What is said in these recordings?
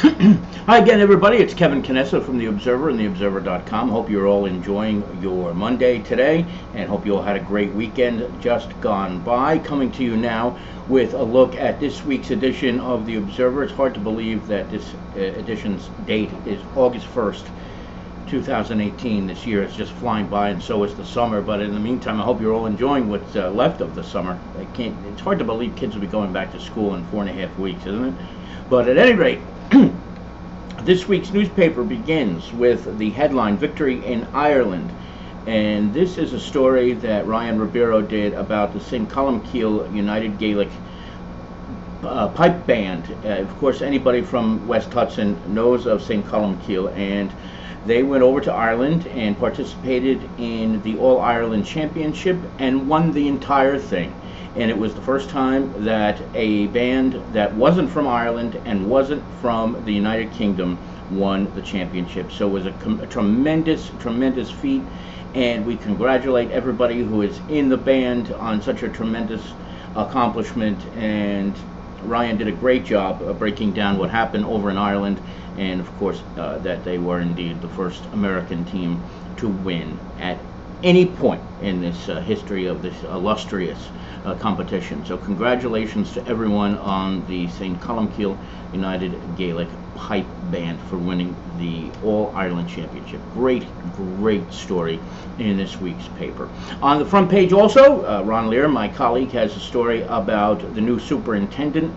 Hi again, everybody. It's Kevin Canessa from The Observer and TheObserver.com. Hope you're all enjoying your Monday today, and hope you all had a great weekend just gone by. Coming to you now with a look at this week's edition of The Observer. It's hard to believe that this edition's date is August 1st, 2018. This year is just flying by, and so is the summer. But in the meantime, I hope you're all enjoying what's left of the summer. It's hard to believe kids will be going back to school in 4.5 weeks, isn't it? But at any rate, this week's newspaper begins with the headline, Victory in Ireland. And this is a story that Ryan Ribeiro did about the St. Columcille United Gaelic pipe band. Of course, anybody from West Hudson knows of St. Columcille, and they went over to Ireland and participated in the All-Ireland Championship and won the entire thing. And it was the first time that a band that wasn't from Ireland and wasn't from the United Kingdom won the championship. So it was a tremendous feat, and we congratulate everybody who is in the band on such a tremendous accomplishment. And Ryan did a great job of breaking down what happened over in Ireland, and of course that they were indeed the first American team to win at any point in this history of this illustrious competition. So congratulations to everyone on the St. Columcille United Gaelic Pipe Band for winning the All-Ireland Championship. Great story in this week's paper. On the front page also, Ron Lear, my colleague, has a story about the new superintendent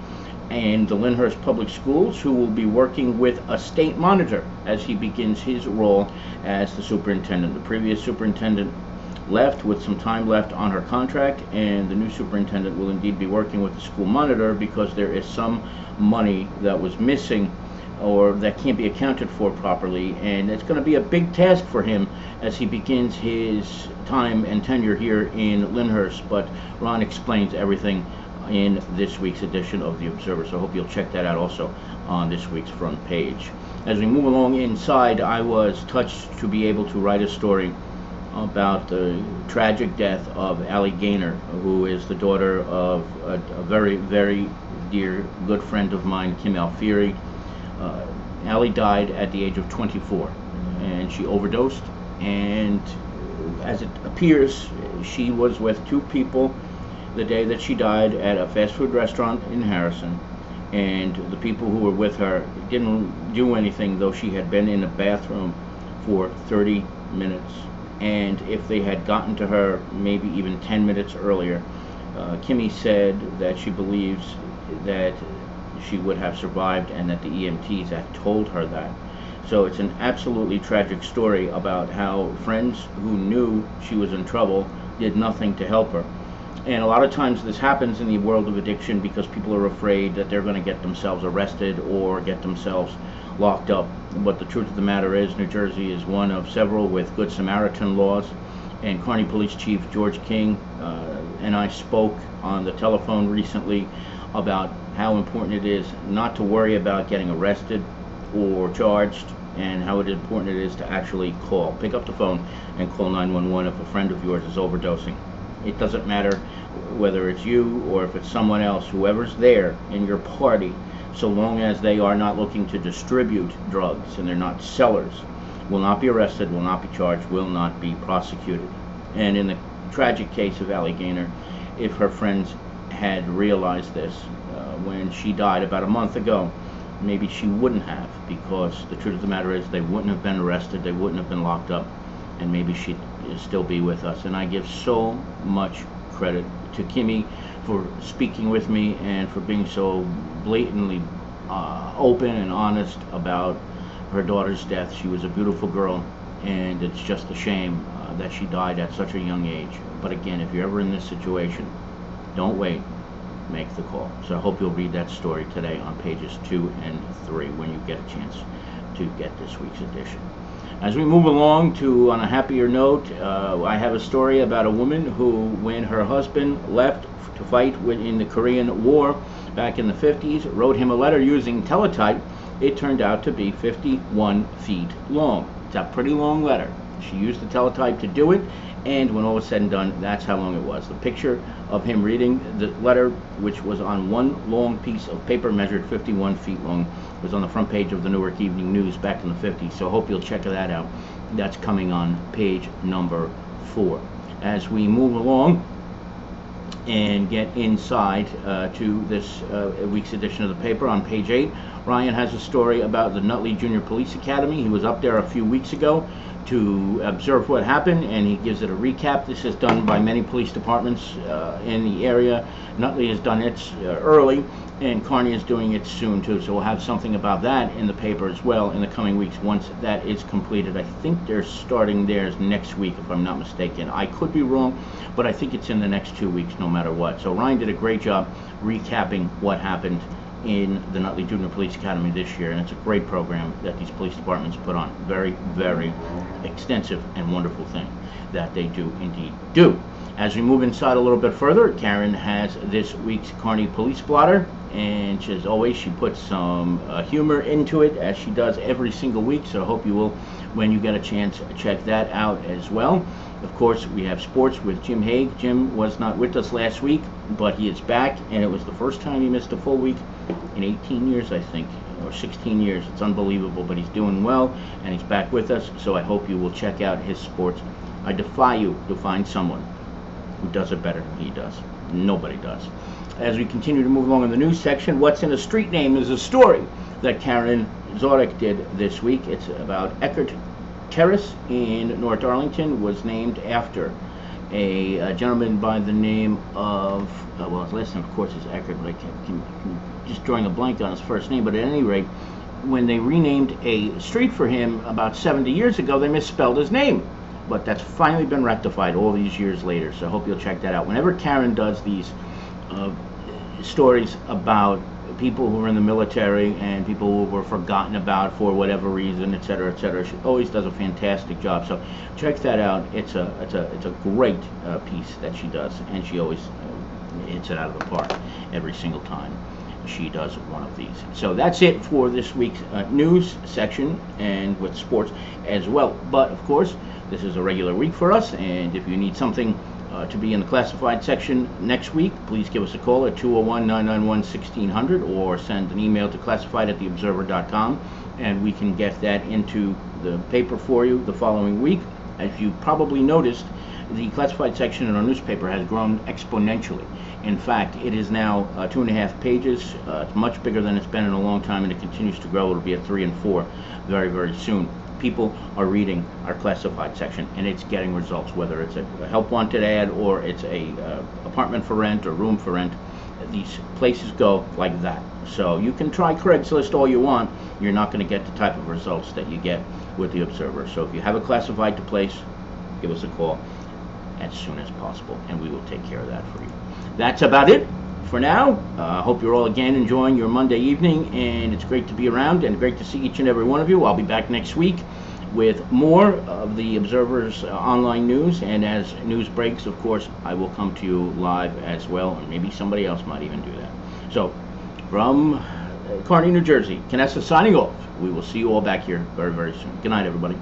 and the Lyndhurst Public Schools, who will be working with a state monitor as he begins his role as the superintendent. The previous superintendent left with some time left on her contract, and the new superintendent will indeed be working with the school monitor because there is some money that was missing or that can't be accounted for properly, and it's going to be a big task for him as he begins his time and tenure here in Lyndhurst. But Ron explains everything in this week's edition of The Observer, so I hope you'll check that out also on this week's front page. As we move along inside, I was touched to be able to write a story about the tragic death of Allie Gaynor, who is the daughter of a very dear good friend of mine, Kim Alfieri. Allie died at the age of 24, and she overdosed, and as it appears, she was with two people the day that she died at a fast food restaurant in Harrison, and the people who were with her didn't do anything, though she had been in the bathroom for 30 minutes. And if they had gotten to her maybe even 10 minutes earlier, Kimmy said that she believes that she would have survived, and that the EMTs had told her that. So it's an absolutely tragic story about how friends who knew she was in trouble did nothing to help her. And a lot of times this happens in the world of addiction because people are afraid that they're going to get themselves arrested or get themselves locked up. But the truth of the matter is, New Jersey is one of several with Good Samaritan laws. And Kearney Police Chief George King and I spoke on the telephone recently about how important it is not to worry about getting arrested or charged, and how important it is to actually pick up the phone and call 911 if a friend of yours is overdosing. It doesn't matter whether it's you or if it's someone else, whoever's there in your party, so long as they are not looking to distribute drugs and they're not sellers, will not be arrested, will not be charged, will not be prosecuted. And in the tragic case of Allie Gaynor, if her friends had realized this when she died about a month ago, maybe she wouldn't have, because the truth of the matter is they wouldn't have been arrested, they wouldn't have been locked up, and maybe she'd still be with us. And I give so much credit to Kimmy for speaking with me and for being so blatantly open and honest about her daughter's death. She was a beautiful girl, and it's just a shame that she died at such a young age. But again, if you're ever in this situation, don't wait, make the call. So I hope you'll read that story today on pages 2 and 3 when you get a chance to get this week's edition. As we move along on a happier note, I have a story about a woman who, when her husband left to fight in the Korean War back in the 50s, wrote him a letter using teletype. It turned out to be 51 feet long. It's a pretty long letter. She used the teletype to do it, and when all was said and done, that's how long it was. The picture of him reading the letter, which was on one long piece of paper measured 51 feet long, was on the front page of the Newark Evening News back in the 50s, so I hope you'll check that out. That's coming on page number 4. As we move along and get inside to this week's edition of the paper, on page 8, Ryan has a story about the Nutley Junior Police Academy. He was up there a few weeks ago to observe what happened, and he gives it a recap. This is done by many police departments in the area. Nutley has done its early, and Kearney is doing it soon too, so we'll have something about that in the paper as well in the coming weeks once that is completed. I think they're starting theirs next week, if I'm not mistaken. I could be wrong, but I think it's in the next 2 weeks no matter what. So Ryan did a great job recapping what happened in the Nutley Junior Police Academy this year, and it's a great program that these police departments put on. Very, very extensive and wonderful thing that they do indeed do. As we move inside a little bit further, Karen has this week's Kearney Police Blotter, and as always, she puts some humor into it, as she does every single week, so I hope you will, when you get a chance, check that out as well. Of course, we have sports with Jim Haig. Jim was not with us last week, but he is back, and it was the first time he missed a full week in 18 years, I think, or 16 years. It's unbelievable, but he's doing well, and he's back with us, so I hope you will check out his sports. I defy you to find someone who does it better than he does. Nobody does. As we continue to move along in the news section, What's in a Street Name is a story that Karen Zodek did this week. It's about Eckert Terrace in North Darlington, was named after a gentleman by the name of, well, his last name, of course, is Eckert, but I'm just drawing a blank on his first name. But at any rate, when they renamed a street for him about 70 years ago, they misspelled his name. But that's finally been rectified all these years later, so I hope you'll check that out. Whenever Karen does these stories about people who are in the military and people who were forgotten about for whatever reason, etc., etc., she always does a fantastic job. So check that out. It's a great piece that she does, and she always hits it out of the park every single time she does one of these. So that's it for this week's news section, and with sports as well. But of course, this is a regular week for us, and if you need something to be in the classified section next week, please give us a call at 201-991-1600 or send an email to classified@theobserver.com, and we can get that into the paper for you the following week. As you probably noticed, the classified section in our newspaper has grown exponentially. In fact, it is now 2.5 pages. It's much bigger than it's been in a long time, and it continues to grow. It'll be at 3 and 4 very, very soon. People are reading our classified section, and it's getting results, whether it's a help wanted ad or it's a apartment for rent or room for rent. These places go like that. So you can try Craigslist all you want, you're not going to get the type of results that you get with the Observer. So if you have a classified to place, give us a call as soon as possible, and we will take care of that for you. That's about it for now. I hope you're all again enjoying your Monday evening, and it's great to be around and great to see each and every one of you. I'll be back next week with more of the Observer's online news, and as news breaks, of course, I will come to you live as well, and maybe somebody else might even do that. So from Kearney, New Jersey, Canessa signing off. We will see you all back here very, very soon. Good night, everybody.